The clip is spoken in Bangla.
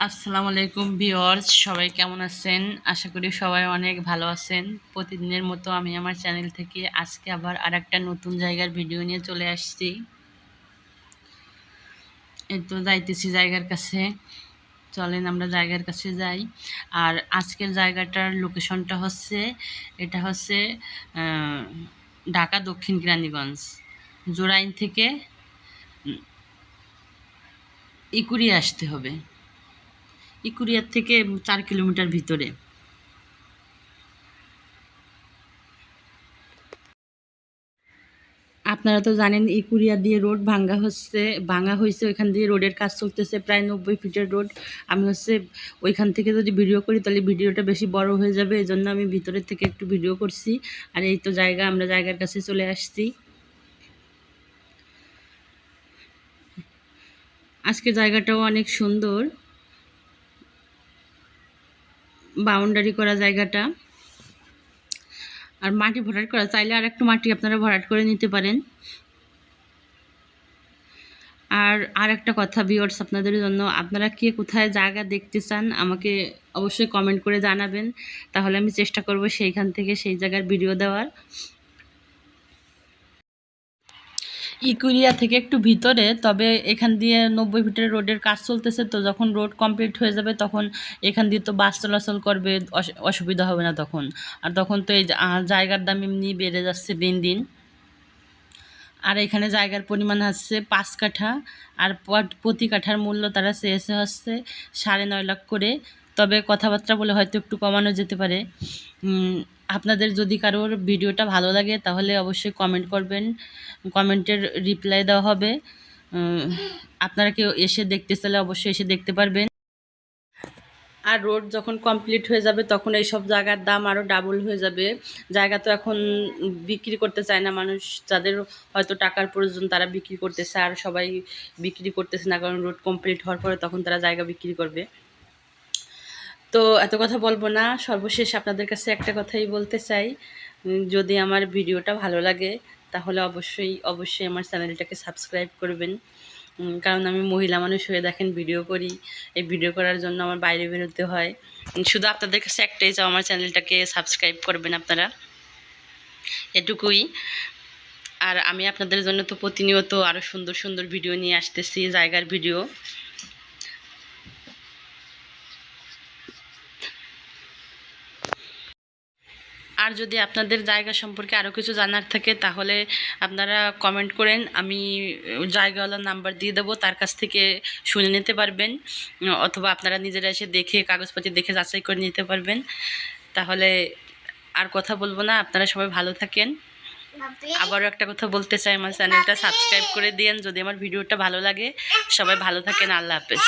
আসসালামু আলাইকুম ভিউয়ার্স, সবাই কেমন আছেন? আশা করি সবাই অনেক ভালো আছেন। প্রতিদিনের মতো আমি আমার চ্যানেল থেকে আজকে আবার আরেকটা নতুন জায়গার ভিডিও নিয়ে চলে আসছি। এই তো যাইতেছি জায়গার কাছে। চলেন আমরা জায়গার কাছে যাই। আর আজকের জায়গাটার লোকেশনটা হচ্ছে, এটা হচ্ছে ঢাকা দক্ষিণ কেরানীগঞ্জ। জোরাইন থেকে ইকুরিয়া আসতে হবে। ইকুরিয়ার থেকে 4 কিলোমিটার ভিতরে। আপনারা তো জানেন ইকুরিয়া দিয়ে রোড ভাঙা হয়েছে, ওইখান দিয়ে রোডের কাজ চলতেছে, প্রায় 90 ফিটের রোড। আমি ওইখান থেকে যদি ভিডিও করি তাহলে ভিডিওটা বেশি বড় হয়ে যাবে, এই জন্য আমি ভিতরের থেকে একটু ভিডিও করছি। আর এই তো আমরা জায়গার কাছে চলে আসছি। আজকে জায়গাটাও অনেক সুন্দর, বাউন্ডারি করা জায়গাটা। আর মাটি ভরাট করা, চাইলে আর একটু মাটি আপনারা ভরাট করে নিতে পারেন। আর একটা কথা ভিউয়ার্স, আপনাদের জন্য, আপনারা কে কোথায় জায়গা দেখতে চান আমাকে অবশ্যই কমেন্ট করে জানাবেন, তাহলে আমি চেষ্টা করব সেইখান থেকে সেই জায়গার ভিডিও দেওয়ার। ইকুরিয়া থেকে একটু ভিতরে, তবে এখান দিয়ে 90 ফিটের রোডের কাজ চলতেছে, তো যখন রোড কমপ্লিট হয়ে যাবে তখন এখান দিয়ে তো বাস চলাচল করবে, অসুবিধা হবে না তখন। আর তখন তো এই জায়গার দাম এমনি বেড়ে যাচ্ছে দিন দিন। আর এখানে জায়গার পরিমাণ হচ্ছে 5 কাঠা, আর প্রতি কাঠার মূল্য তারা চেয়েছে হচ্ছে 9.5 লাখ করে। তবে কথাবার্তা বলে হয়তো একটু কমানো যেতে পারে। আপনাদের যদি কারোর ভিডিওটা ভালো লাগে তাহলে অবশ্যই কমেন্ট করবেন, কমেন্টের রিপ্লাই দেওয়া হবে। আপনারা কেউ এসে দেখতে চাইলে অবশ্যই এসে দেখতে পারবেন। আর রোড যখন কমপ্লিট হয়ে যাবে তখন এইসব জায়গার দাম আরও ডাবল হয়ে যাবে। জায়গা তো এখন বিক্রি করতে চায় না মানুষ, যাদের হয়তো টাকার প্রয়োজন তারা বিক্রি করতেছে, আর সবাই বিক্রি করতেছে না, কারণ রোড কমপ্লিট হওয়ার পরে তখন তারা জায়গা বিক্রি করবে। তো এত কথা বলবো না, সর্বশেষ আপনাদের কাছে একটা কথাই বলতে চাই, যদি আমার ভিডিওটা ভালো লাগে তাহলে অবশ্যই অবশ্যই আমার চ্যানেলটাকে সাবস্ক্রাইব করবেন। কারণ আমি মহিলা মানুষ হয়ে দেখেন ভিডিও করি, এই ভিডিও করার জন্য আমার বাইরে বেরোতে হয়। শুধু আপনাদের কাছে একটাই চাও, আমার চ্যানেলটাকে সাবস্ক্রাইব করবেন আপনারা, এটুকুই। আর আমি আপনাদের জন্য তো প্রতিনিয়ত আরও সুন্দর সুন্দর ভিডিও নিয়ে আসতেছি, জায়গার ভিডিও। আর যদি আপনাদের জায়গা সম্পর্কে আরও কিছু জানার থাকে তাহলে আপনারা কমেন্ট করেন, আমি জায়গাওয়ালার নাম্বার দিয়ে দেবো, তার কাছ থেকে শুনে নিতে পারবেন, অথবা আপনারা নিজেরা এসে দেখে কাগজপত্র দেখে যাচাই করে নিতে পারবেন। তাহলে আর কথা বলবো না, আপনারা সবাই ভালো থাকেন। আবারও একটা কথা বলতে চাই, আমার চ্যানেলটা সাবস্ক্রাইব করে দিন যদি আমার ভিডিওটা ভালো লাগে। সবাই ভালো থাকেন, আল্লাহ হাফেজ।